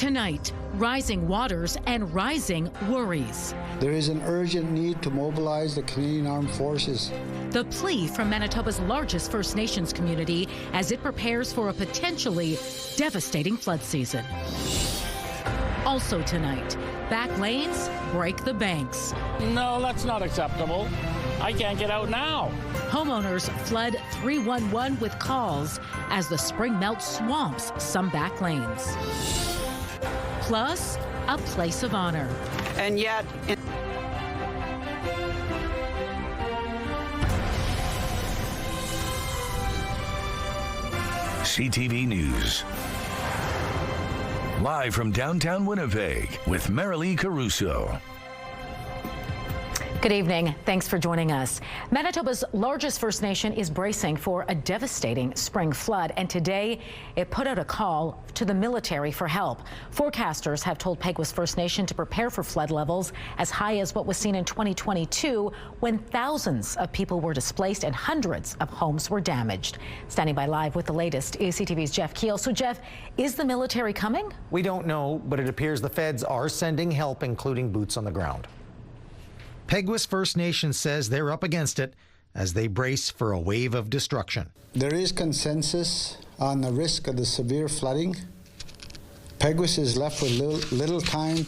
Tonight, rising waters and rising worries. There is an urgent need to mobilize the Canadian Armed Forces. The plea from Manitoba's largest First Nations community as it prepares for a potentially devastating flood season. Also tonight, back lanes break the banks. No, that's not acceptable. I can't get out now. Homeowners flood 311 with calls as the spring melt swamps some back lanes. Plus, a place of honor. And yet, CTV News. Live from downtown Winnipeg with Marilee Caruso. Good evening. Thanks for joining us. Manitoba's largest First Nation is bracing for a devastating spring flood, and today it put out a call to the military for help. Forecasters have told Peguis First Nation to prepare for flood levels as high as what was seen in 2022, when thousands of people were displaced and hundreds of homes were damaged. Standing by live with the latest is CTV's Jeff Keel. So, Jeff, is the military coming? We don't know, but it appears the feds are sending help, including boots on the ground. Peguis First Nation says they're up against it as they brace for a wave of destruction. There is consensus on the risk of the severe flooding. Peguis is left with little time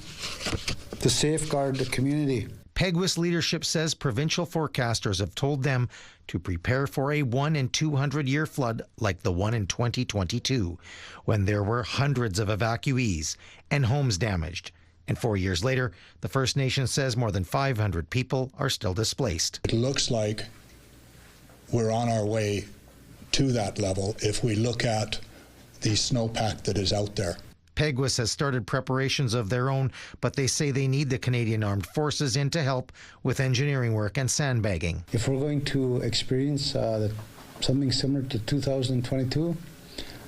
to safeguard the community. Peguis leadership says provincial forecasters have told them to prepare for a 1 in 200 year flood like the one in 2022, when there were hundreds of evacuees and homes damaged. And 4 years later, the First Nation says more than 500 people are still displaced. It looks like we're on our way to that level if we look at the snowpack that is out there. Peguis has started preparations of their own, but they say they need the Canadian Armed Forces in to help with engineering work and sandbagging. If we're going to experience something similar to 2022,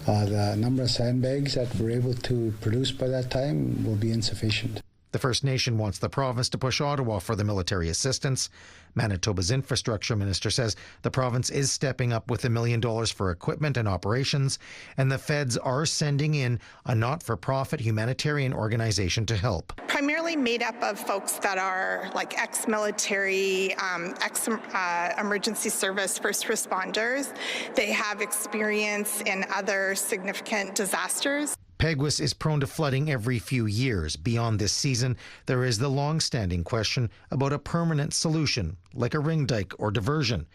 the number of sandbags that we're able to produce by that time will be insufficient. The First Nation wants the province to push Ottawa for the military assistance. Manitoba's infrastructure minister says the province is stepping up with $1 million for equipment and operations, and the feds are sending in a not-for-profit humanitarian organization to help. Primarily made up of folks that are like ex-military, emergency service first responders. They have experience in other significant disasters. Peguis is prone to flooding every few years. Beyond this season, there is the long-standing question about a permanent solution, like a ring dike or diversion.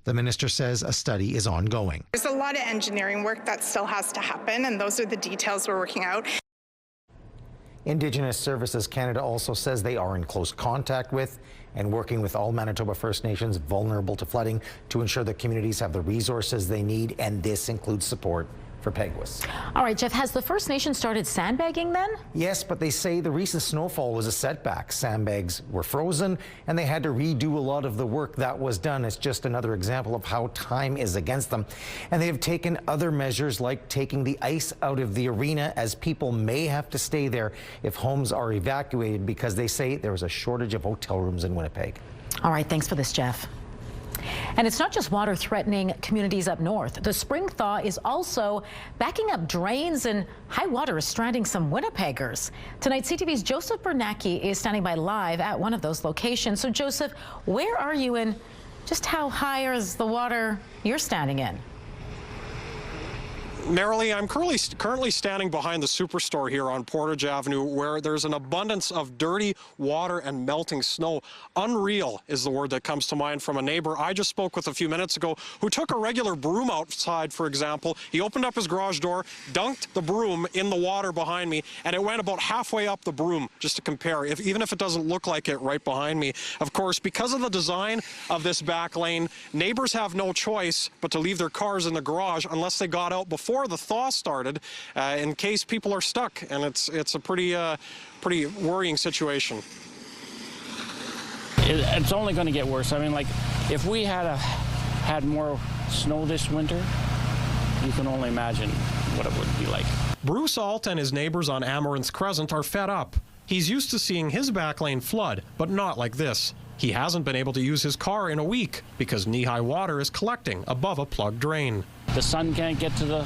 The minister says a study is ongoing. There's a lot of engineering work that still has to happen, and those are the details we're working out. Indigenous Services Canada also says they are in close contact with and working with all Manitoba First Nations vulnerable to flooding to ensure that communities have the resources they need, and this includes support for Peguis. All right, Jeff, has the First Nation started sandbagging then? Yes, but they say the recent snowfall was a setback. Sandbags were frozen and they had to redo a lot of the work that was done. It's just another example of how time is against them. And they have taken other measures like taking the ice out of the arena, as people may have to stay there if homes are evacuated, because they say there is a shortage of hotel rooms in Winnipeg. All right, thanks for this, Jeff. And it's not just water threatening communities up north. The spring thaw is also backing up drains, and high water is stranding some Winnipeggers. Tonight, CTV's Joseph Bernacki is standing by live at one of those locations. So, Joseph, where are you, and just how high is the water you're standing in? Marilee, I'm currently standing behind the Superstore here on Portage Avenue, where there's an abundance of dirty water and melting snow. Unreal is the word that comes to mind from a neighbor I just spoke with a few minutes ago, who took a regular broom outside, for example. He opened up his garage door, dunked the broom in the water behind me, and it went about halfway up the broom, just to compare, even if it doesn't look like it right behind me. Of course, because of the design of this back lane, neighbors have no choice but to leave their cars in the garage unless they got out before the thaw started, in case people are stuck, and it's a pretty worrying situation. It's only going to get worse. I mean, like, if we had more snow this winter, you can only imagine what it would be like. Bruce Alt and his neighbors on Amaranth Crescent are fed up. He's used to seeing his back lane flood, but not like this. He hasn't been able to use his car in a week because knee-high water is collecting above a plugged drain. The sun can't get to the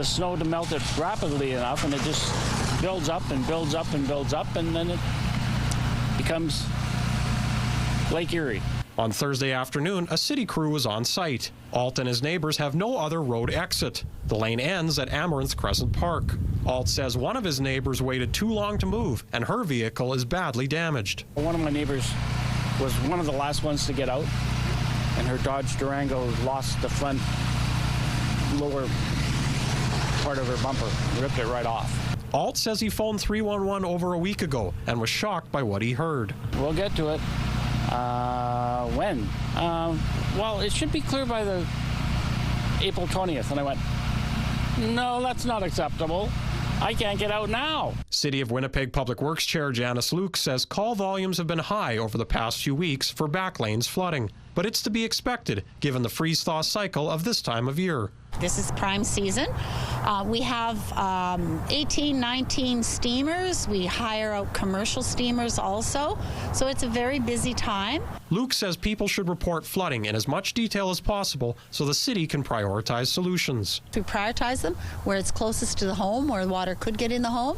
snow to melt it rapidly enough, and it just builds up and builds up and builds up, and then it becomes Lake Erie. On Thursday afternoon, a city crew was on site. Alt and his neighbors have no other road exit. The lane ends at Amaranth Crescent Park. Alt says one of his neighbors waited too long to move, and her vehicle is badly damaged. One of my neighbors was one of the last ones to get out, and her Dodge Durango lost the front lower part of her bumper, ripped it right off. Alt says he phoned 311 over a week ago and was shocked by what he heard. We'll get to it. When? Well, it should be clear by the April 20th. And I went, no, that's not acceptable. I can't get out now. City of Winnipeg Public Works Chair Janice Luke says call volumes have been high over the past few weeks for back lanes flooding, but it's to be expected given the freeze-thaw cycle of this time of year. This is prime season. We have 18, 19 steamers. We hire out commercial steamers also. So it's a very busy time. Luke says people should report flooding in as much detail as possible so the city can prioritize solutions. We prioritize them where it's closest to the home, where water could get in the home.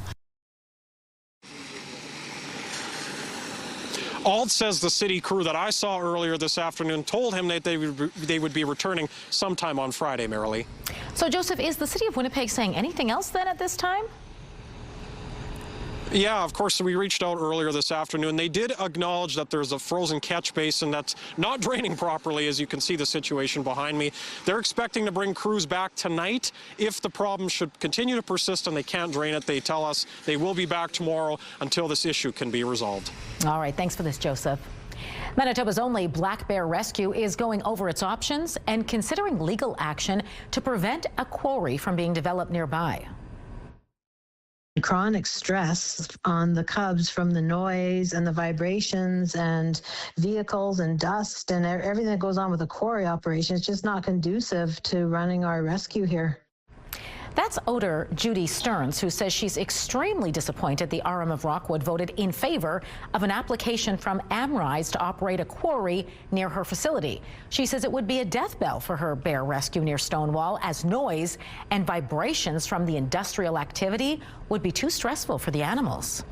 Alt says the city crew that I saw earlier this afternoon told him that they would be returning sometime on Friday, Marilee. So, Joseph, is the City of Winnipeg saying anything else then at this time? Yeah, of course, we reached out earlier this afternoon. They did acknowledge that there's a frozen catch basin that's not draining properly, as you can see the situation behind me. They're expecting to bring crews back tonight. If the problem should continue to persist and they can't drain it, they tell us they will be back tomorrow until this issue can be resolved. All right, thanks for this, Joseph. Manitoba's only black bear rescue is going over its options and considering legal action to prevent a quarry from being developed nearby. Chronic stress on the cubs from the noise and the vibrations and vehicles and dust and everything that goes on with the quarry operation is just not conducive to running our rescue here. That's Oder Judy Stearns, who says she's extremely disappointed the RM of Rockwood voted in favor of an application from Amrise to operate a quarry near her facility. She says it would be a death bell for her bear rescue near Stonewall, as noise and vibrations from the industrial activity would be too stressful for the animals.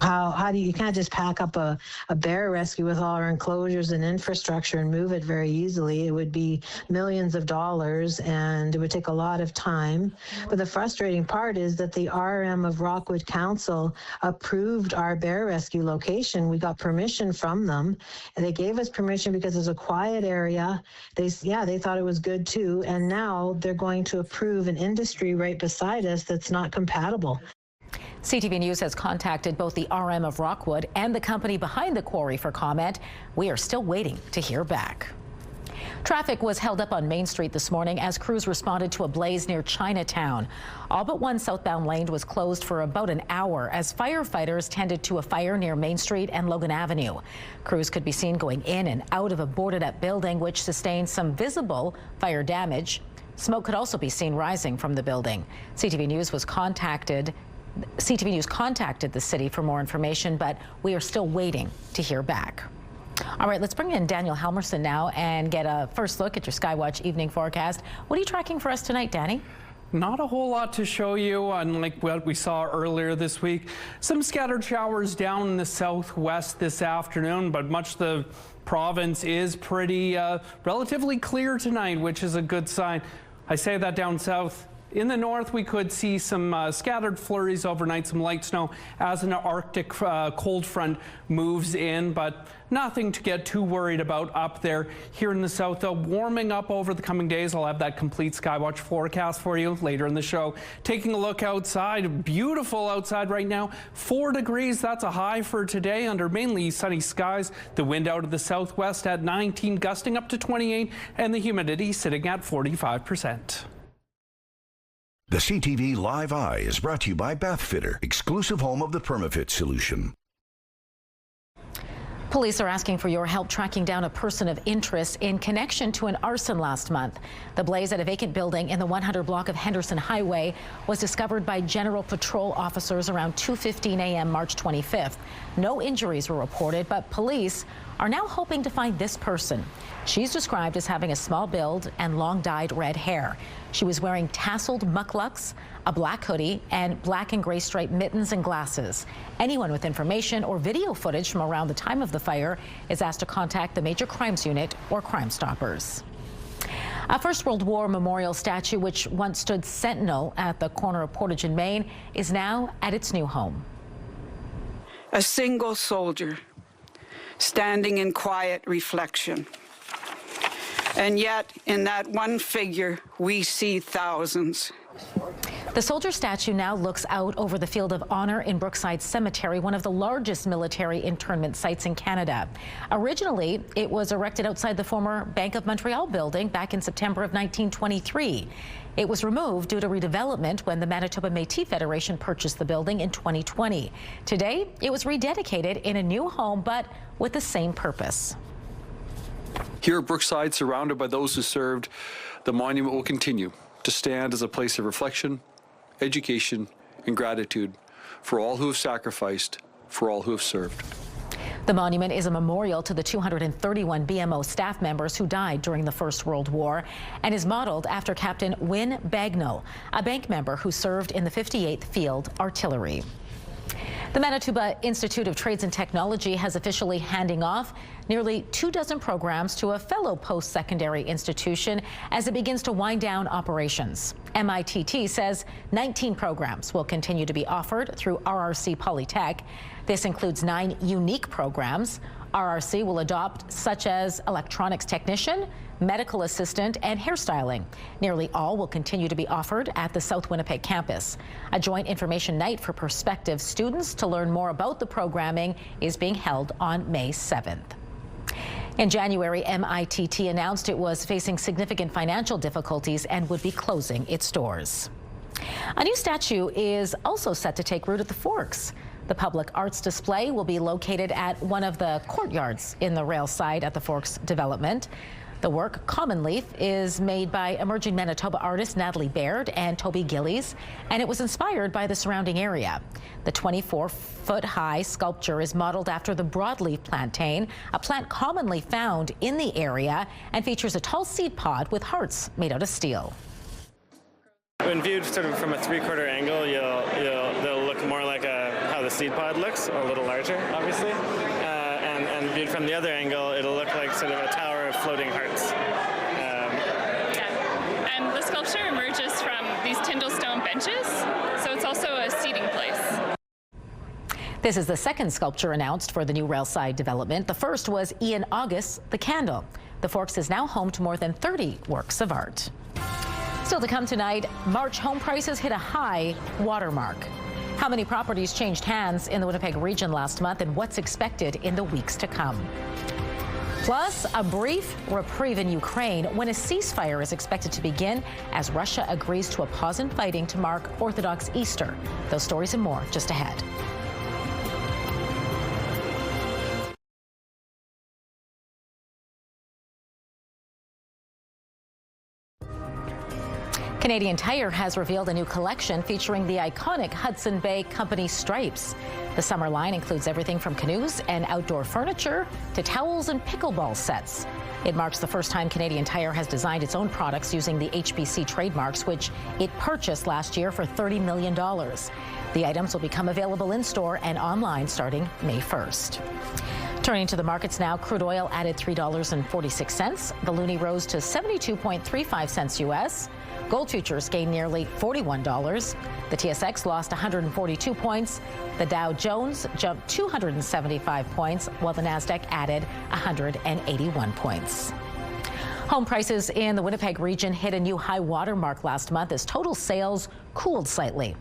How do you can't just pack up a bear rescue with all our enclosures and infrastructure and move it very easily. It would be millions of dollars and it would take a lot of time. But the frustrating part is that the RM of Rockwood Council approved our bear rescue location. We got permission from them, and they gave us permission because it's a quiet area. They thought it was good too, and now they're going to approve an industry right beside us that's not compatible. CTV News has contacted both the RM of Rockwood and the company behind the quarry for comment. We are still waiting to hear back. Traffic was held up on Main Street this morning as crews responded to a blaze near Chinatown. All but one southbound lane was closed for about an hour as firefighters tended to a fire near Main Street and Logan Avenue. Crews could be seen going in and out of a boarded-up building which sustained some visible fire damage. Smoke could also be seen rising from the building. CTV News contacted the city for more information, but we are still waiting to hear back. All right, let's bring in Daniel Helmerson now and get a first look at your Skywatch evening forecast. What are you tracking for us tonight, Danny? Not a whole lot to show you, unlike what we saw earlier this week. Some scattered showers down in the southwest this afternoon, but much of the province is pretty relatively clear tonight, which is a good sign. I say that down south. In the north, we could see some scattered flurries overnight, some light snow as an Arctic cold front moves in, but nothing to get too worried about up there. Here in the south, though, warming up over the coming days. I'll have that complete Skywatch forecast for you later in the show. Taking a look outside, beautiful outside right now. 4 degrees, that's a high for today under mainly sunny skies. The wind out of the southwest at 19, gusting up to 28, and the humidity sitting at 45%. The CTV Live Eye is brought to you by Bathfitter, exclusive home of the PermaFit solution. Police are asking for your help tracking down a person of interest in connection to an arson last month. The blaze at a vacant building in the 100 block of Henderson Highway was discovered by General Patrol officers around 2:15 a.m. March 25th. No injuries were reported, but police are now hoping to find this person. She's described as having a small build and long dyed red hair. She was wearing tasseled mucklucks, a black hoodie, and black and gray striped mittens and glasses. Anyone with information or video footage from around the time of the fire is asked to contact the Major Crimes Unit or Crime Stoppers. A First World War memorial statue, which once stood sentinel at the corner of Portage and Main, is now at its new home. A single soldier standing in quiet reflection. And yet, in that one figure, we see thousands. The soldier statue now looks out over the Field of Honor in Brookside Cemetery, one of the largest military internment sites in Canada. Originally, it was erected outside the former Bank of Montreal building back in September of 1923. It was removed due to redevelopment when the Manitoba MITT Federation purchased the building in 2020. Today, it was rededicated in a new home, but with the same purpose. Here at Brookside, surrounded by those who served, the monument will continue to stand as a place of reflection, education, and gratitude for all who have sacrificed, for all who have served. The monument is a memorial to the 231 BMO staff members who died during the First World War and is modeled after Captain Wynne Bagnall, a bank member who served in the 58th Field Artillery. The Manitoba Institute of Trades and Technology has officially handing off nearly 24 programs to a fellow post-secondary institution as it begins to wind down operations. MITT says 19 programs will continue to be offered through RRC Polytech. This includes 9 unique programs RRC will adopt, such as electronics technician, medical assistant, and hairstyling. Nearly all will continue to be offered at the South Winnipeg campus. A joint information night for prospective students to learn more about the programming is being held on May 7th. In January, MITT announced it was facing significant financial difficulties and would be closing its doors. A new statue is also set to take root at the Forks. The public arts display will be located at one of the courtyards in the rail side at the Forks development. The work, Common Leaf, is made by emerging Manitoba artists Natalie Baird and Toby Gillies, and it was inspired by the surrounding area. The 24-foot-high sculpture is modeled after the broadleaf plantain, a plant commonly found in the area, and features a tall seed pod with hearts made out of steel. When viewed sort of from a three-quarter angle, they'll look more like how the seed pod looks, a little larger, obviously. And viewed from the other angle, it'll look like sort of a tower of floating hearts. And the sculpture emerges from these Tyndall stone benches, so it's also a seating place. This is the second sculpture announced for the new railside development. The first was Ian August's The Candle. The Forks is now home to more than 30 works of art. Still to come tonight, March home prices hit a high watermark. How many properties changed hands in the Winnipeg region last month and what's expected in the weeks to come. Plus, a brief reprieve in Ukraine when a ceasefire is expected to begin as Russia agrees to a pause in fighting to mark Orthodox Easter. Those stories and more just ahead. Canadian Tire has revealed a new collection featuring the iconic Hudson Bay Company stripes. The summer line includes everything from canoes and outdoor furniture to towels and pickleball sets. It marks the first time Canadian Tire has designed its own products using the HBC trademarks, which it purchased last year for $30 million. The items will become available in store and online starting May 1st. Turning to the markets now, crude oil added $3.46. The loonie rose to 72.35 cents U.S. Gold futures gained nearly $41. The TSX lost 142 points. The Dow Jones jumped 275 points, while the Nasdaq added 181 points. Home prices in the Winnipeg region hit a new high water mark last month as total sales cooled slightly.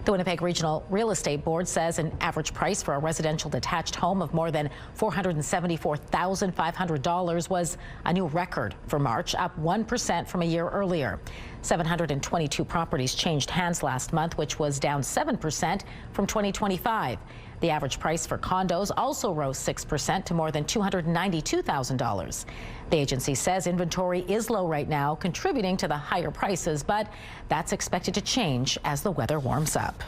The Winnipeg Regional Real Estate Board says an average price for a residential detached home of more than $474,500 was a new record for March, up 1% from a year earlier. 722 properties changed hands last month, which was down 7% from 2025. The average price for condos also rose 6% to more than $292,000. The agency says inventory is low right now, contributing to the higher prices, but that's expected to change as the weather warms up.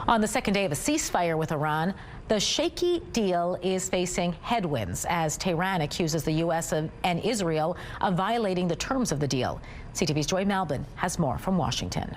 On the second day of a ceasefire with Iran, the shaky deal is facing headwinds as Tehran accuses the U.S. and Israel of violating the terms of the deal. CTV's Joy Malbin has more from Washington.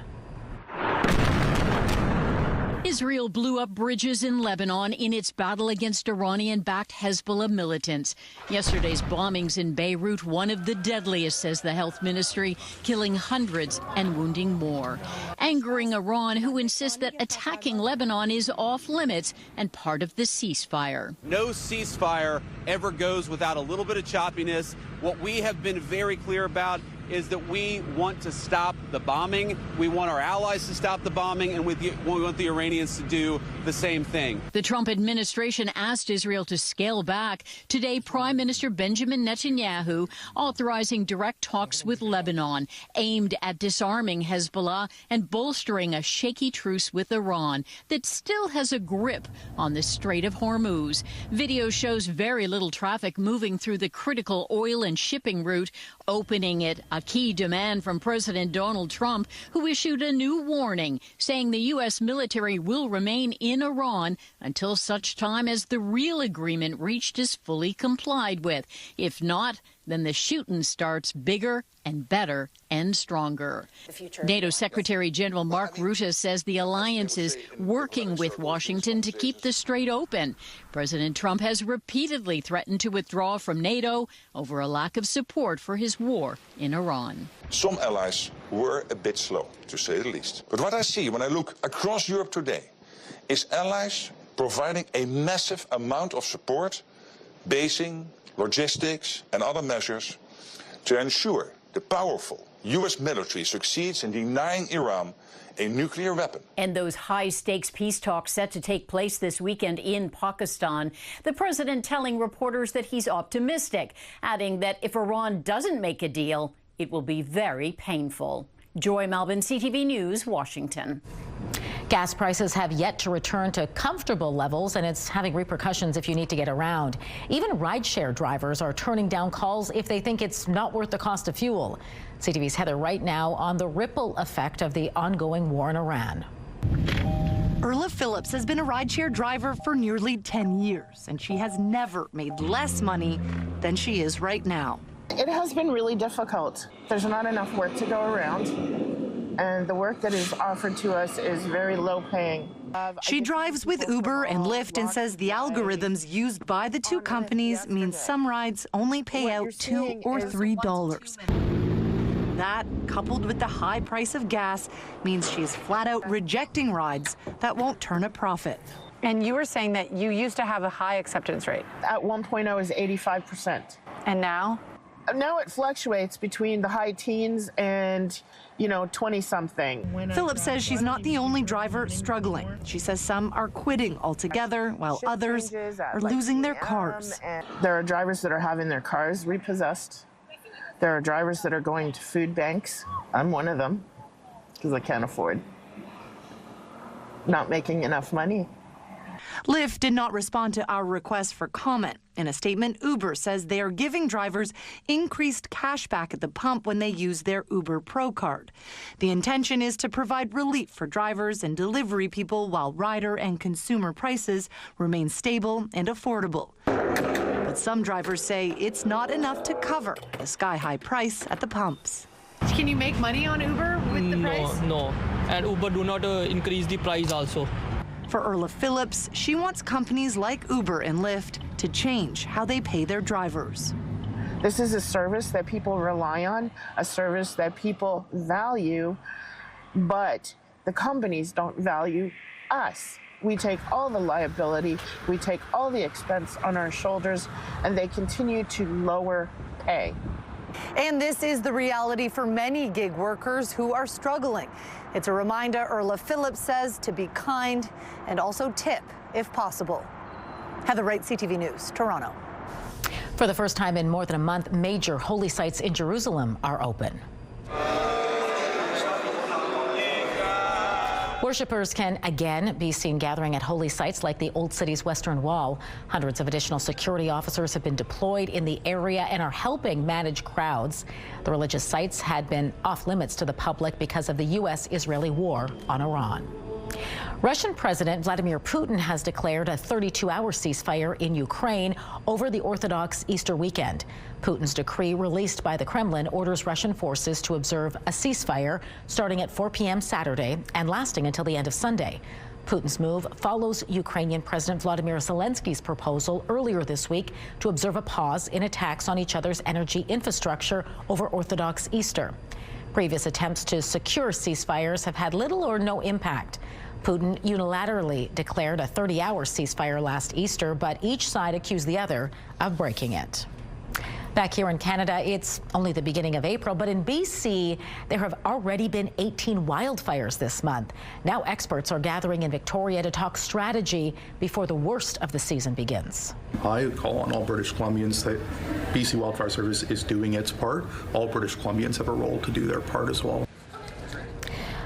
Israel blew up bridges in Lebanon in its battle against Iranian-backed Hezbollah militants. Yesterday's bombings in Beirut, one of the deadliest, says the health ministry, killing hundreds and wounding more. Angering Iran, who insists that attacking Lebanon is off limits and part of the ceasefire. No ceasefire ever goes without a little bit of choppiness. What we have been very clear about is that we want to stop the bombing. We want our allies to stop the bombing, and we want the Iranians to do the same thing. The Trump administration asked Israel to scale back. Today, Prime Minister Benjamin Netanyahu authorizing direct talks with Lebanon aimed at disarming Hezbollah and bolstering a shaky truce with Iran that still has a grip on the Strait of Hormuz. Video shows very little traffic moving through the critical oil and shipping route, opening it a key demand from President Donald Trump, who issued a new warning saying the U.S. military will remain in Iran until such time as the real agreement reached is fully complied with. If not, then the shooting starts bigger and better and stronger. NATO Secretary General Mark Rutte says the alliance is working with Washington to keep the strait open. President Trump has repeatedly threatened to withdraw from NATO over a lack of support for his war in Iran. Some allies were a bit slow, to say the least. But what I see when I look across Europe today is allies providing a massive amount of support, basing, logistics and other measures to ensure the powerful U.S. military succeeds in denying Iran a nuclear weapon. And those high-stakes peace talks set to take place this weekend in Pakistan. The president telling reporters that he's optimistic, adding that if Iran doesn't make a deal, it will be very painful. Joy Malbin, CTV News, Washington. Gas prices have yet to return to comfortable levels, and it's having repercussions if you need to get around. Even rideshare drivers are turning down calls if they think it's not worth the cost of fuel. CTV's Heather Wright now on the ripple effect of the ongoing war in Iran. Erla Phillips has been a rideshare driver for nearly 10 years, and she has never made less money than she is right now. It has been really difficult. There's not enough work to go around, and the work that is offered to us is very low paying. She drives with Uber and Lyft and says the algorithms used by the two companies mean some rides only pay out $2 or $3. That, coupled with the high price of gas, means she's flat out rejecting rides that won't turn a profit. And you were saying that you used to have a high acceptance rate. At one point, I was 85%. And now? Now it fluctuates between the high teens and, 20-something. Phillips says she's not the only driver struggling. She says some are quitting altogether, while others are losing their cars. There are drivers that are having their cars repossessed. There are drivers that are going to food banks. I'm one of them, because I can't afford. Not making enough money. Lyft did not respond to our request for comment. In a statement, Uber says they are giving drivers increased cash back at the pump when they use their Uber Pro card. The intention is to provide relief for drivers and delivery people while rider and consumer prices remain stable and affordable. But some drivers say it's not enough to cover the sky-high price at the pumps. Can you make money on Uber with the price? No. And Uber do not increase the price also. For Erla Phillips, she wants companies like Uber and Lyft to change how they pay their drivers. This is a service that people rely on, a service that people value, but the companies don't value us. We take all the liability, we take all the expense on our shoulders, and they continue to lower pay. And this is the reality for many gig workers who are struggling. It's a reminder, Erla Phillips says, to be kind and also tip if possible. Heather Wright, CTV News, Toronto. For the first time in more than a month, major holy sites in Jerusalem are open. Worshippers can again be seen gathering at holy sites like the Old City's Western Wall. Hundreds of additional security officers have been deployed in the area and are helping manage crowds. The religious sites had been off limits to the public because of the U.S.-Israeli war on Iran. Russian President Vladimir Putin has declared a 32-hour ceasefire in Ukraine over the Orthodox Easter weekend. Putin's decree, released by the Kremlin, orders Russian forces to observe a ceasefire starting at 4 p.m. Saturday and lasting until the end of Sunday. Putin's move follows Ukrainian President Vladimir Zelensky's proposal earlier this week to observe a pause in attacks on each other's energy infrastructure over Orthodox Easter. Previous attempts to secure ceasefires have had little or no impact. Putin unilaterally declared a 30-hour ceasefire last Easter, but each side accused the other of breaking it. Back here in Canada, it's only the beginning of April, but in BC, there have already been 18 wildfires this month. Now experts are gathering in Victoria to talk strategy before the worst of the season begins. I call on all British Columbians that BC Wildfire Service is doing its part. All British Columbians have a role to do their part as well.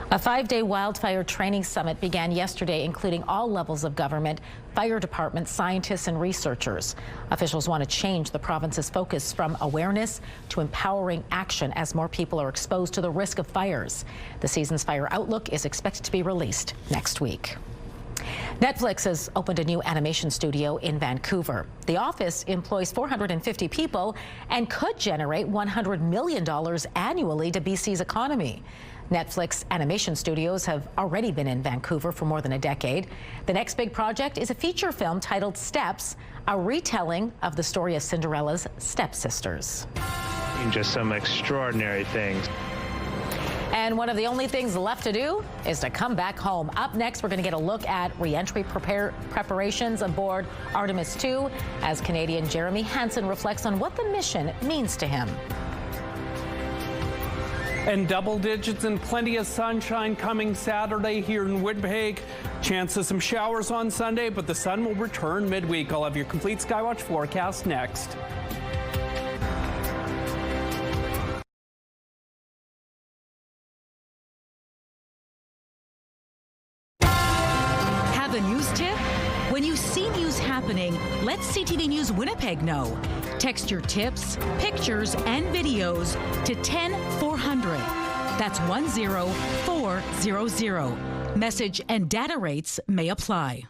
A 5-day wildfire training summit began yesterday, including all levels of government, fire departments, scientists, and researchers. Officials want to change the province's focus from awareness to empowering action as more people are exposed to the risk of fires. The season's fire outlook is expected to be released next week. Netflix has opened a new animation studio in Vancouver. The office employs 450 people and could generate $100 million annually to BC's economy. Netflix animation studios have already been in Vancouver for more than a decade. The next big project is a feature film titled Steps, a retelling of the story of Cinderella's stepsisters. Just some extraordinary things. And one of the only things left to do is to come back home. Up next, we're going to get a look at re-entry preparations aboard Artemis II as Canadian Jeremy Hansen reflects on what the mission means to him. And double digits and plenty of sunshine coming Saturday here in Winnipeg. Chance of some showers on Sunday, but the sun will return midweek. I'll have your complete Skywatch forecast next. Have a news tip? When you see news happening, let CTV News Winnipeg know. Text your tips, pictures, and videos to 10400. That's 10400. Message and data rates may apply.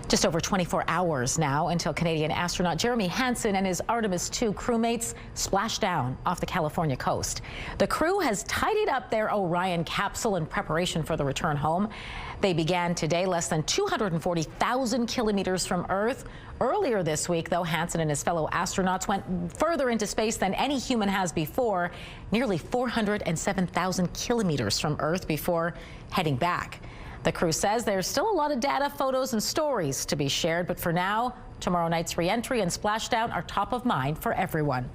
Just over 24 hours now until Canadian astronaut Jeremy Hansen and his Artemis II crewmates splash down off the California coast. The crew has tidied up their Orion capsule in preparation for the return home. They began today less than 240,000 kilometers from Earth. Earlier this week, though, Hansen and his fellow astronauts went further into space than any human has before, nearly 407,000 kilometers from Earth before heading back. The crew says there's still a lot of data, photos, and stories to be shared, but for now, tomorrow night's re-entry and splashdown are top of mind for everyone.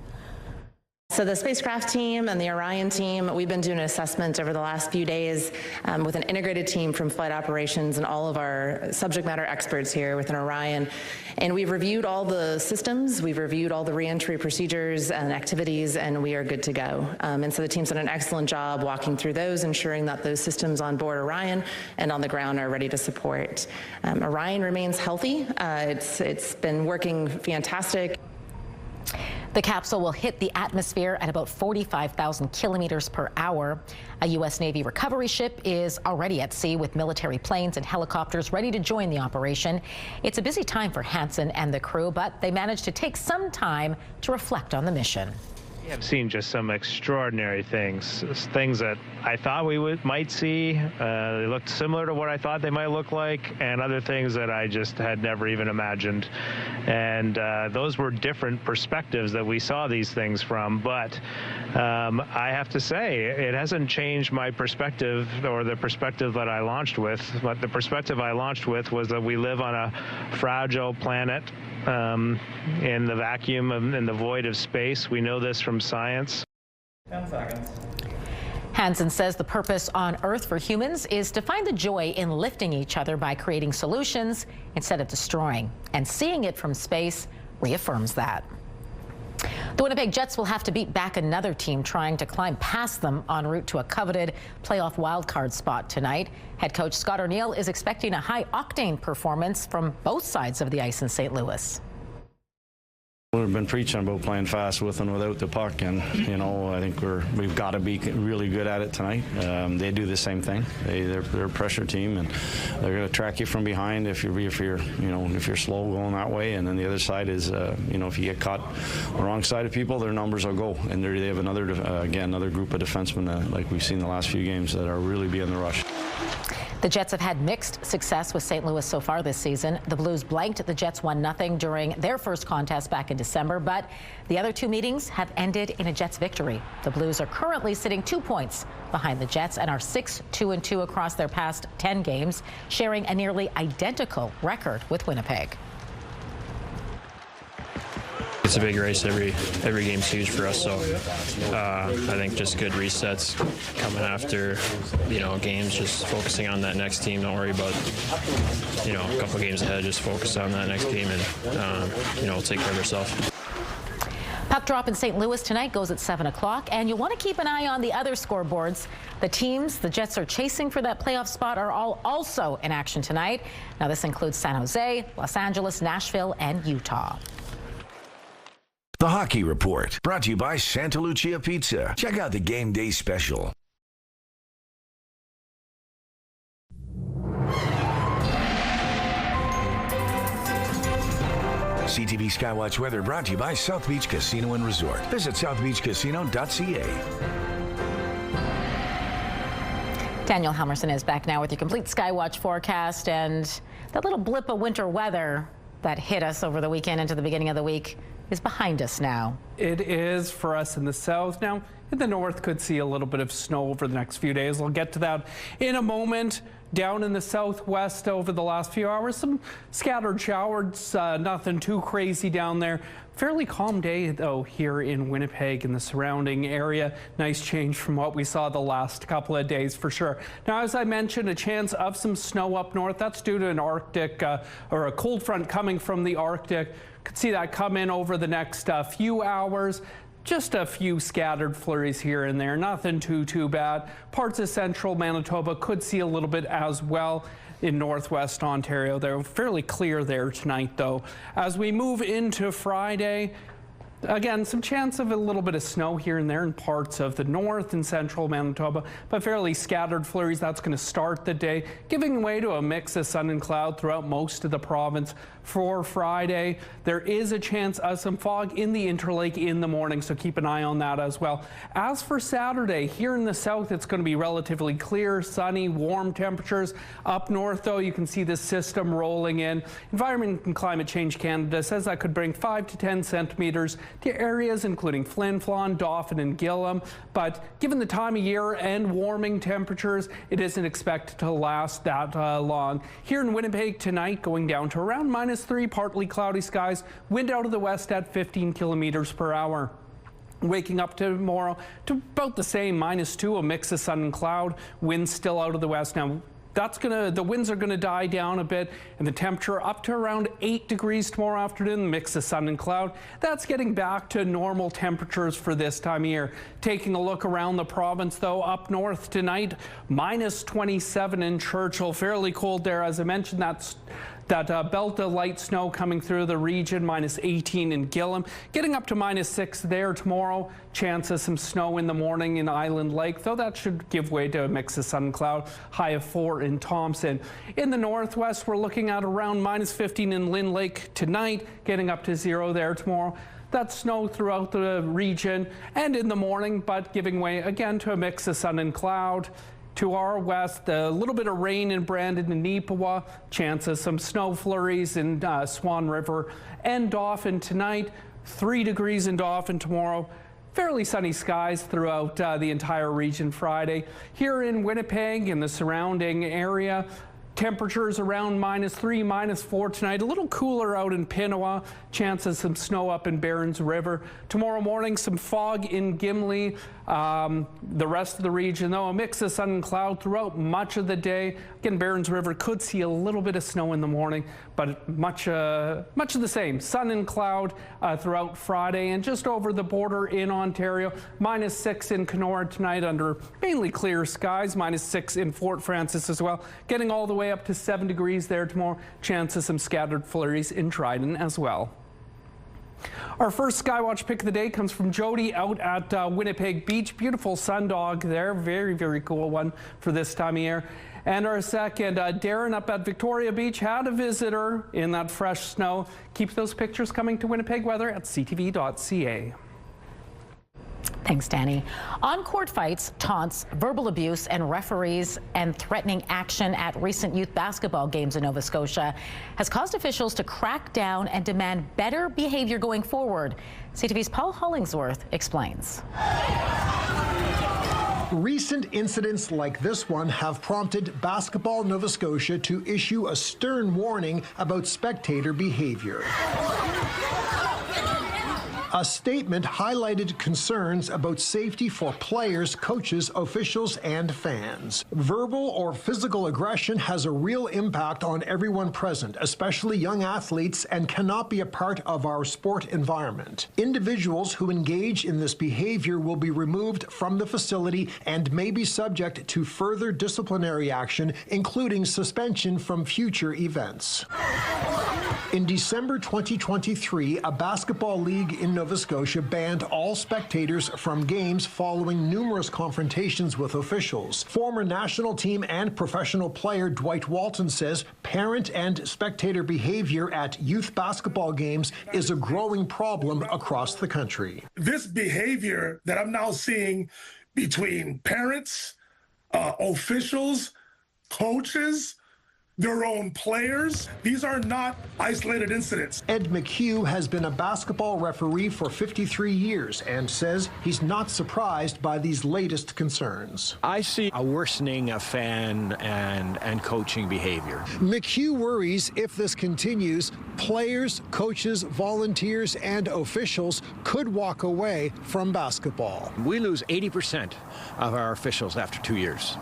So the spacecraft team and the Orion team, we've been doing an assessment over the last few days with an integrated team from flight operations and all of our subject matter experts here within Orion. And we've reviewed all the systems, we've reviewed all the re-entry procedures and activities, and we are good to go. And so the team's done an excellent job walking through those, ensuring that those systems on board Orion and on the ground are ready to support. Orion remains healthy. It's been working fantastic. The capsule will hit the atmosphere at about 45,000 kilometers per hour. A U.S. Navy recovery ship is already at sea with military planes and helicopters ready to join the operation. It's a busy time for Hansen and the crew, but they managed to take some time to reflect on the mission. I've seen just some extraordinary things that I thought we might see. They looked similar to what I thought they might look like, and other things that I just had never even imagined. And those were different perspectives that we saw these things from. But I have to say, it hasn't changed my perspective or the perspective that I launched with. But the perspective I launched with was that we live on a fragile planet. In the vacuum in the void of space. We know this from science. 10 seconds. Hansen says the purpose on Earth for humans is to find the joy in lifting each other by creating solutions instead of destroying. And seeing it from space reaffirms that. The Winnipeg Jets will have to beat back another team trying to climb past them en route to a coveted playoff wildcard spot tonight. Head coach Scott O'Neill is expecting a high-octane performance from both sides of the ice in St. Louis. We've been preaching about playing fast with and without the puck, and I think we've got to be really good at it tonight. They do the same thing. They're a pressure team, and they're going to track you from behind if you're slow going that way. And then the other side is if you get caught on the wrong side of people, their numbers will go. And they have another group of defensemen like we've seen the last few games that are really being the rush. The Jets have had mixed success with St. Louis so far this season. The Blues blanked the Jets 1-0 during their first contest back in December, but the other two meetings have ended in a Jets victory. The Blues are currently sitting 2 points behind the Jets and are 6-2-2 across their past 10 games, sharing a nearly identical record with Winnipeg. It's a big race. Every game's huge for us. So I think just good resets coming after games. Just focusing on that next team. Don't worry about a couple games ahead. Just focus on that next team, and we'll take care of ourselves. Puck drop in St. Louis tonight goes at 7 o'clock, and you'll want to keep an eye on the other scoreboards. The teams the Jets are chasing for that playoff spot are all also in action tonight. Now this includes San Jose, Los Angeles, Nashville, and Utah. The Hockey Report, brought to you by Santa Lucia Pizza. Check out the game day special. CTV Skywatch weather brought to you by South Beach Casino and Resort. Visit southbeachcasino.ca. Daniel Helmerson is back now with your complete Skywatch forecast, and that little blip of winter weather that hit us over the weekend into the beginning of the week is behind us now. It is for us in the south. Now, in the north, could see a little bit of snow over the next few days. We'll get to that in a moment. Down in the southwest over the last few hours, some scattered showers, nothing too crazy down there. Fairly calm day, though, here in Winnipeg and the surrounding area. Nice change from what we saw the last couple of days for sure. Now, as I mentioned, a chance of some snow up north. That's due to an Arctic or a cold front coming from the Arctic. Could see that come in over the next few hours. Just a few scattered flurries here and there. Nothing too bad. Parts of central Manitoba could see a little bit as well. In northwest Ontario, they're fairly clear there tonight, though. As we move into Friday, again, some chance of a little bit of snow here and there in parts of the north and central Manitoba, but fairly scattered flurries. That's going to start the day, giving way to a mix of sun and cloud throughout most of the province. For Friday, there is a chance of some fog in the Interlake in the morning, so keep an eye on that as well. As for Saturday, here in the south, it's going to be relatively clear, sunny, warm temperatures. Up north, though, you can see this system rolling in. Environment and Climate Change Canada says that could bring 5 to 10 centimeters to areas including Flin Flon, Dauphin, and Gillam. But given the time of year and warming temperatures, it isn't expected to last that long. Here in Winnipeg tonight, going down to around -3, partly cloudy skies, wind out of the west at 15 kilometers per hour. Waking up tomorrow to about the same, -2, a mix of sun and cloud, winds still out of the west. Now, the winds are gonna die down a bit, and the temperature up to around 8 degrees tomorrow afternoon, mix of sun and cloud. That's getting back to normal temperatures for this time of year. Taking a look around the province, though, up north tonight, -27 in Churchill, fairly cold there. As I mentioned, that belt of light snow coming through the region, -18 in Gillam, getting up to -6 there tomorrow. Chance of some snow in the morning in Island Lake, though that should give way to a mix of sun and cloud, high of 4 in Thompson. In the northwest, we're looking at around -15 in Lynn Lake tonight, getting up to 0 there tomorrow. That's snow throughout the region and in the morning, but giving way again to a mix of sun and cloud. To our west, a little bit of rain in Brandon and Neepawa, chance of some snow flurries in Swan River and Dauphin tonight, 3 degrees in Dauphin tomorrow. Fairly sunny skies throughout the entire region Friday. Here in Winnipeg and the surrounding area, temperatures around -3, -4 tonight. A little cooler out in Pinawa. Chance of some snow up in Barons River. Tomorrow morning, some fog in Gimli. The rest of the region, though, a mix of sun and cloud throughout much of the day. Again, Barons River could see a little bit of snow in the morning, but much of the same. Sun and cloud throughout Friday, and just over the border in Ontario, -6 in Kenora tonight under mainly clear skies, -6 in Fort Francis as well. Getting all the way up to 7 degrees there tomorrow. Chance of some scattered flurries in Dryden as well. Our first Skywatch pick of the day comes from Jody out at Winnipeg Beach. Beautiful sundog there. Very, very cool one for this time of year. And our second, Darren up at Victoria Beach had a visitor in that fresh snow. Keep those pictures coming to Winnipeg Weather at ctv.ca. Thanks, Danny. On-court fights, taunts, verbal abuse, and referees and threatening action at recent youth basketball games in Nova Scotia has caused officials to crack down and demand better behavior going forward. CTV's Paul Hollingsworth explains. Recent incidents like this one have prompted Basketball Nova Scotia to issue a stern warning about spectator behavior. A statement highlighted concerns about safety for players, coaches, officials, and fans. Verbal or physical aggression has a real impact on everyone present, especially young athletes, and cannot be a part of our sport environment. Individuals who engage in this behavior will be removed from the facility and may be subject to further disciplinary action, including suspension from future events. In December 2023, a basketball league in Nova Scotia banned all spectators from games following numerous confrontations with officials. Former national team and professional player Dwight Walton says parent and spectator behavior at youth basketball games is a growing problem across the country. This behavior that I'm now seeing between parents, officials, coaches, their own players. These are not isolated incidents. Ed McHugh has been a basketball referee for 53 years and says he's not surprised by these latest concerns. I see a worsening of fan and coaching behavior. McHugh worries if this continues, players, coaches, volunteers, and officials could walk away from basketball. We lose 80% of our officials after 2 years.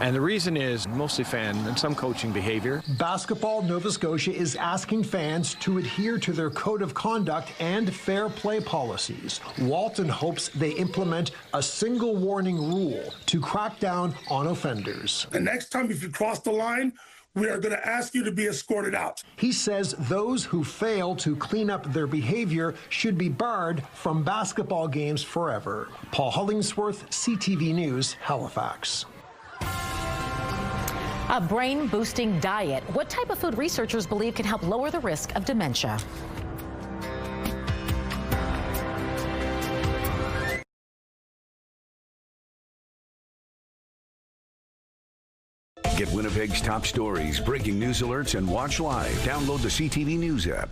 And the reason is mostly fan and some coaching behavior. Basketball Nova Scotia is asking fans to adhere to their code of conduct and fair play policies. Walton hopes they implement a single warning rule to crack down on offenders. The next time if you cross the line, we are going to ask you to be escorted out. He says those who fail to clean up their behavior should be barred from basketball games forever. Paul Hollingsworth, CTV News, Halifax. A brain-boosting diet. What type of food researchers believe can help lower the risk of dementia? Get Winnipeg's top stories, breaking news alerts, and watch live. Download the CTV News app.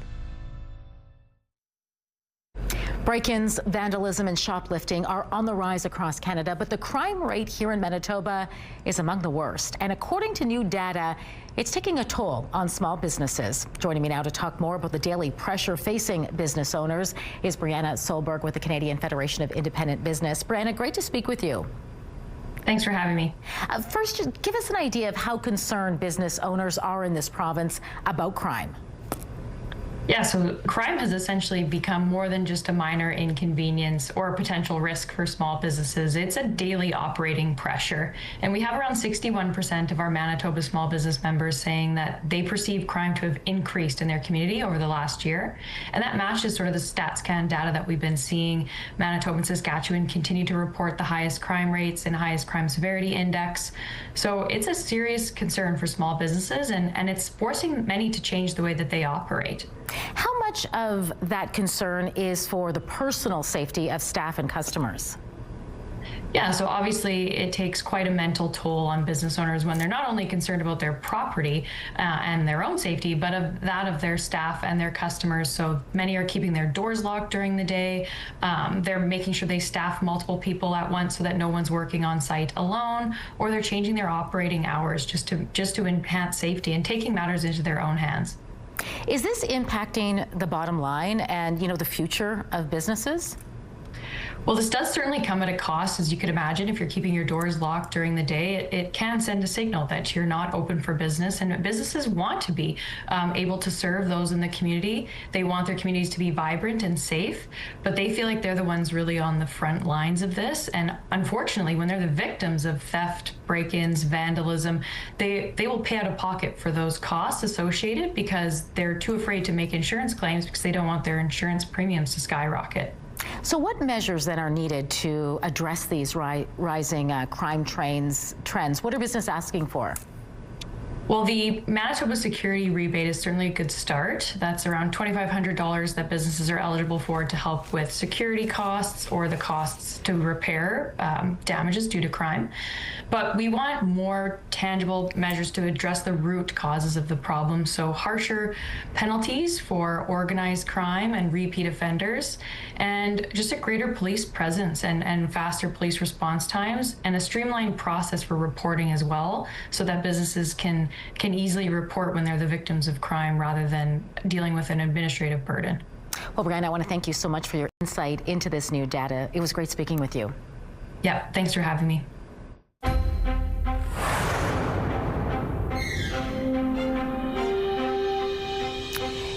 Break-ins, vandalism, and shoplifting are on the rise across Canada, but the crime rate here in Manitoba is among the worst. And according to new data, it's taking a toll on small businesses. Joining me now to talk more about the daily pressure facing business owners is Brianna Solberg with the Canadian Federation of Independent Business. Brianna, great to speak with you. Thanks for having me. First, just give us an idea of how concerned business owners are in this province about crime. Yeah, so crime has essentially become more than just a minor inconvenience or a potential risk for small businesses. It's a daily operating pressure. And we have around 61% of our Manitoba small business members saying that they perceive crime to have increased in their community over the last year. And that matches sort of the StatsCan data that we've been seeing. Manitoba and Saskatchewan continue to report the highest crime rates and highest crime severity index. So it's a serious concern for small businesses, and it's forcing many to change the way that they operate. How much of that concern is for the personal safety of staff and customers? Yeah, so obviously it takes quite a mental toll on business owners when they're not only concerned about their property and their own safety, but of that of their staff and their customers. So many are keeping their doors locked during the day. They're making sure they staff multiple people at once so that no one's working on site alone, or they're changing their operating hours just to enhance safety and taking matters into their own hands. Is this impacting the bottom line and, the future of businesses? Well, this does certainly come at a cost, as you could imagine. If you're keeping your doors locked during the day, it can send a signal that you're not open for business. And businesses want to be able to serve those in the community. They want their communities to be vibrant and safe, but they feel like they're the ones really on the front lines of this. And unfortunately, when they're the victims of theft, break-ins, vandalism, they will pay out of pocket for those costs associated because they're too afraid to make insurance claims because they don't want their insurance premiums to skyrocket. So what measures then are needed to address these rising crime trends? What are businesses asking for? Well, the Manitoba Security Rebate is certainly a good start. That's around $2,500 that businesses are eligible for to help with security costs or the costs to repair damages due to crime. But we want more tangible measures to address the root causes of the problem. So harsher penalties for organized crime and repeat offenders, and just a greater police presence and faster police response times, and a streamlined process for reporting as well, so that businesses can easily report when they're the victims of crime rather than dealing with an administrative burden. Well, Brian, I want to thank you so much for your insight into this new data. It was great speaking with you. Yeah, thanks for having me.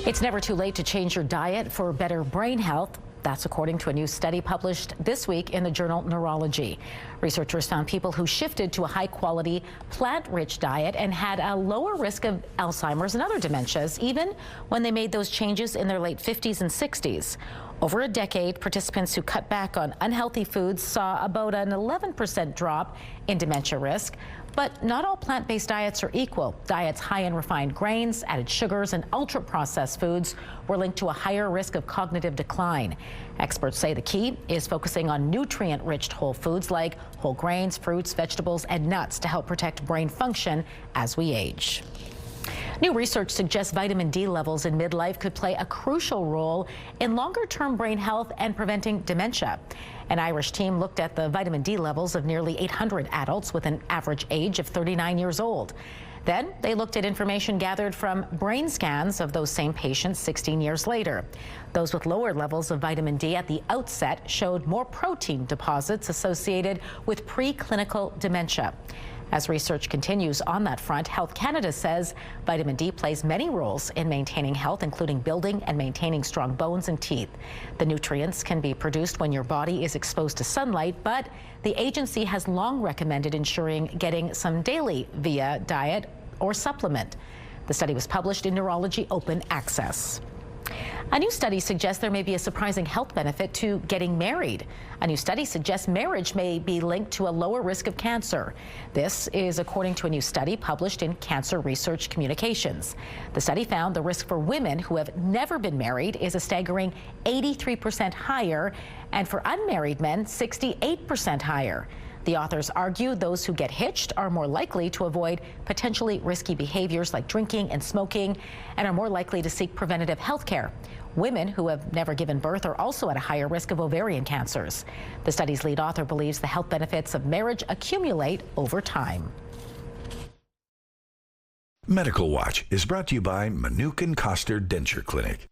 It's never too late to change your diet for better brain health. That's according to a new study published this week in the journal Neurology. Researchers found people who shifted to a high-quality, plant-rich diet and had a lower risk of Alzheimer's and other dementias, even when they made those changes in their late 50s and 60s. Over a decade, participants who cut back on unhealthy foods saw about an 11% drop in dementia risk. But not all plant-based diets are equal. Diets high in refined grains, added sugars, and ultra-processed foods were linked to a higher risk of cognitive decline. Experts say the key is focusing on nutrient-rich whole foods like whole grains, fruits, vegetables, and nuts to help protect brain function as we age. New research suggests vitamin D levels in midlife could play a crucial role in longer-term brain health and preventing dementia. An Irish team looked at the vitamin D levels of nearly 800 adults with an average age of 39 years old. Then they looked at information gathered from brain scans of those same patients 16 years later. Those with lower levels of vitamin D at the outset showed more protein deposits associated with preclinical dementia. As research continues on that front, Health Canada says vitamin D plays many roles in maintaining health, including building and maintaining strong bones and teeth. The nutrients can be produced when your body is exposed to sunlight, but the agency has long recommended ensuring getting some daily via diet or supplement. The study was published in Neurology Open Access. A new study suggests there may be a surprising health benefit to getting married. A new study suggests marriage may be linked to a lower risk of cancer. This is according to a new study published in Cancer Research Communications. The study found the risk for women who have never been married is a staggering 83% higher, and for unmarried men, 68% higher. The authors argue those who get hitched are more likely to avoid potentially risky behaviors like drinking and smoking and are more likely to seek preventative health care. Women who have never given birth are also at a higher risk of ovarian cancers. The study's lead author believes the health benefits of marriage accumulate over time. Medical Watch is brought to you by Manukin Koster Denture Clinic.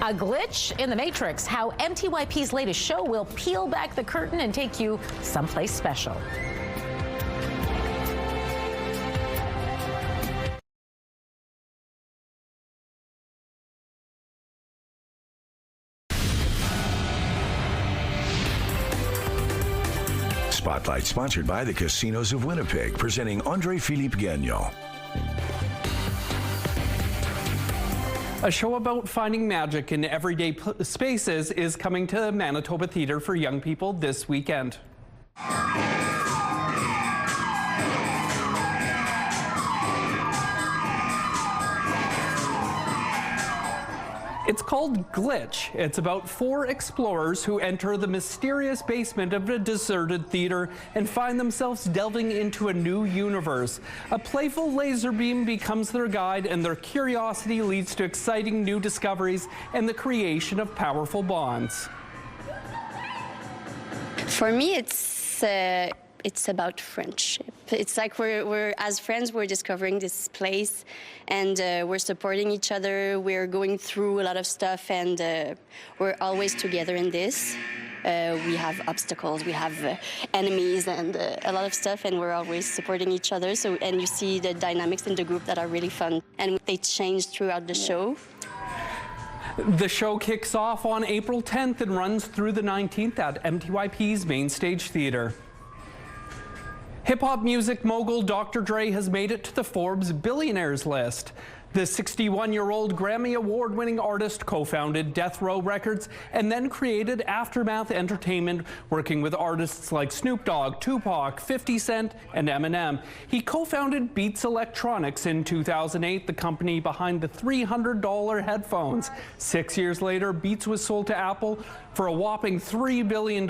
A glitch in the Matrix, how MTYP's latest show will peel back the curtain and take you someplace special. Spotlight sponsored by the Casinos of Winnipeg, presenting Andre-Philippe Gagnon. A show about finding magic in everyday spaces is coming to Manitoba Theatre for young people this weekend. It's called Glitch. It's about 4 explorers who enter the mysterious basement of a deserted theater and find themselves delving into a new universe. A playful laser beam becomes their guide, and their curiosity leads to exciting new discoveries and the creation of powerful bonds. For me, it's It's about friendship. It's like we're as friends, we're discovering this place, and we're supporting each other. We're going through a lot of stuff, and we're always together in this. We have obstacles, we have enemies, and a lot of stuff, and we're always supporting each other. So, and you see the dynamics in the group that are really fun, and they change throughout the show. The show kicks off on April 10th and runs through the 19th at MTYP's Main Stage Theatre. Hip-hop music mogul Dr. Dre has made it to the Forbes Billionaires list. The 61-year-old Grammy Award-winning artist co-founded Death Row Records and then created Aftermath Entertainment, working with artists like Snoop Dogg, Tupac, 50 Cent, and Eminem. He co-founded Beats Electronics in 2008, the company behind the $300 headphones. 6 years later, Beats was sold to Apple for a whopping $3 billion.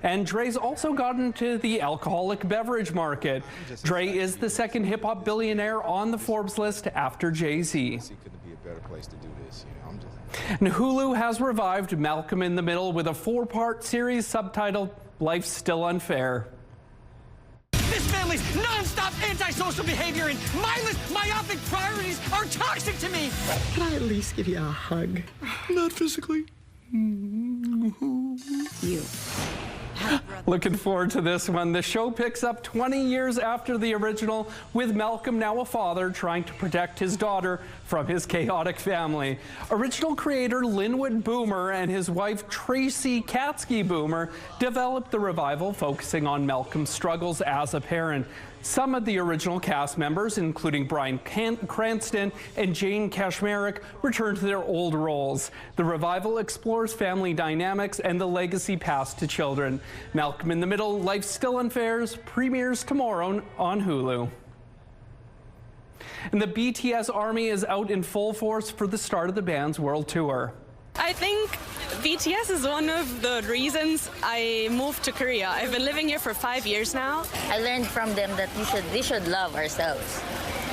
And Dre's also got into the alcoholic beverage market. Dre is the second hip-hop billionaire on the Forbes list after Jay-Z. And Hulu has revived Malcolm in the Middle with a 4-part series subtitled Life's Still Unfair. This family's non-stop antisocial behavior and mindless, myopic priorities are toxic to me. Can I at least give you a hug? Not physically. You. Looking forward to this one. The show picks up 20 years after the original, with Malcolm, now a father, trying to protect his daughter from his chaotic family. Original creator Linwood Boomer and his wife Tracy Katsky Boomer developed the revival, focusing on Malcolm's struggles as a parent. Some of the original cast members, including Bryan Cranston and Jane Kaczmarek, returned to their old roles. The revival explores family dynamics and the legacy passed to children. Malcolm in the Middle, Life's Still Unfair premieres tomorrow on Hulu. And the BTS Army is out in full force for the start of the band's world tour. I think BTS is one of the reasons I moved to Korea. I've been living here for 5 years now. I learned from them that we should love ourselves.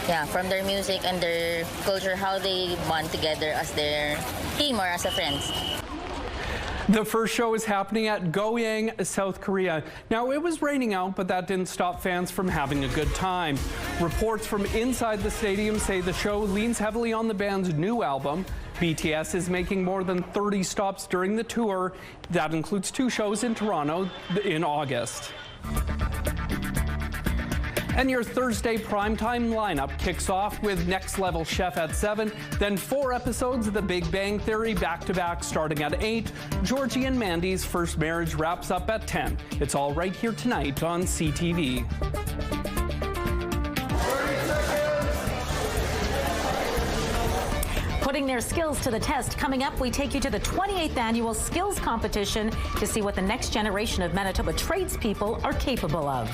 Yeah, from their music and their culture, how they bond together as their team or as a friends. The first show is happening at Goyang, South Korea. Now, it was raining out, but that didn't stop fans from having a good time. Reports from inside the stadium say the show leans heavily on the band's new album. BTS is making more than 30 stops during the tour. That includes 2 shows in Toronto in August. And your Thursday primetime lineup kicks off with Next Level Chef at 7, then 4 episodes of The Big Bang Theory back-to-back starting at 8. Georgie and Mandy's First Marriage wraps up at 10. It's all right here tonight on CTV. Putting their skills to the test. Coming up, we take you to the 28th annual skills competition to see what the next generation of Manitoba tradespeople are capable of.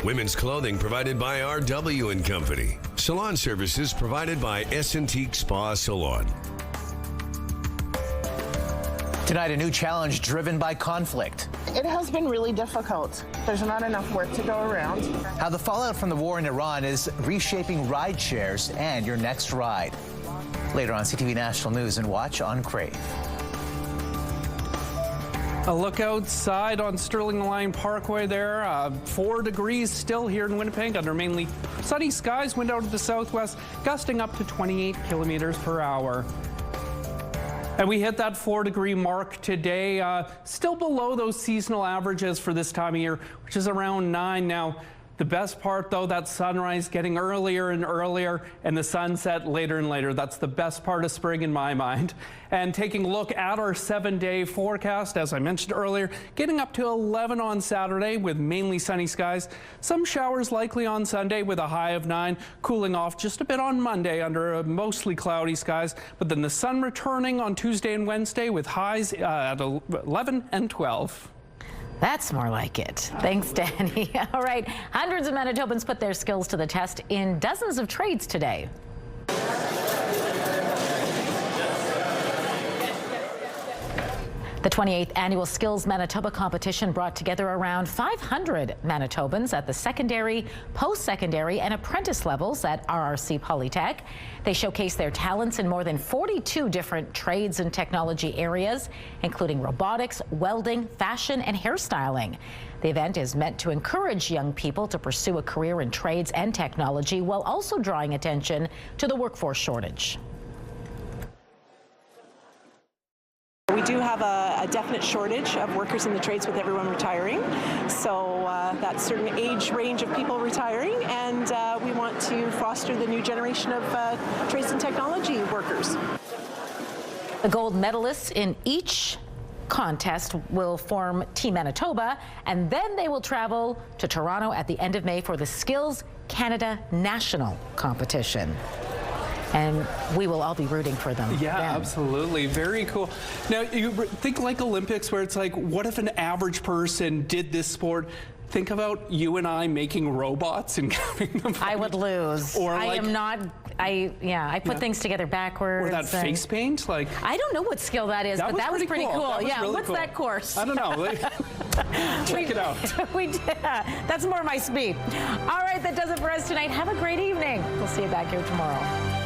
Women's clothing provided by RW & Company. Salon services provided by S&T Spa Salon. Tonight, a new challenge driven by conflict. It has been really difficult. There's not enough work to go around. How the fallout from the war in Iran is reshaping ride shares and your next ride. Later on CTV National News and watch on Crave. A look outside on Sterling Line Parkway there. 4 degrees still here in Winnipeg under mainly sunny skies. Wind out of the southwest, gusting up to 28 kilometers per hour. And we hit that 4-degree mark today, still below those seasonal averages for this time of year, which is around 9 now. The best part, though, that sunrise getting earlier and earlier and the sunset later and later. That's the best part of spring in my mind. And taking a look at our 7-day forecast, as I mentioned earlier, getting up to 11 on Saturday with mainly sunny skies. Some showers likely on Sunday with a high of 9, cooling off just a bit on Monday under mostly cloudy skies. But then the sun returning on Tuesday and Wednesday with highs at 11 and 12. That's more like it. Thanks, Danny. All right, hundreds of Manitobans put their skills to the test in dozens of trades today. The 28th annual Skills Manitoba competition brought together around 500 Manitobans at the secondary, post-secondary, and apprentice levels at RRC Polytech. They showcased their talents in more than 42 different trades and technology areas, including robotics, welding, fashion, and hairstyling. The event is meant to encourage young people to pursue a career in trades and technology while also drawing attention to the workforce shortage. We do have a definite shortage of workers in the trades with everyone retiring, so that certain age range of people retiring, and we want to foster the new generation of trades and technology workers. The gold medalists in each contest will form Team Manitoba, and then they will travel to Toronto at the end of May for the Skills Canada National Competition. And we will all be rooting for them. Yeah, then. Absolutely. Very cool. Now, you think like Olympics, where it's like, what if an average person did this sport? Think about you and I making robots and having them. I would lose. Or I like, am not. I put things together backwards. Or that face paint, like. I don't know what skill that is, but that was pretty cool. Yeah, really what's cool. that course? I don't know. Check it out. That's more my speed. All right, that does it for us tonight. Have a great evening. We'll see you back here tomorrow.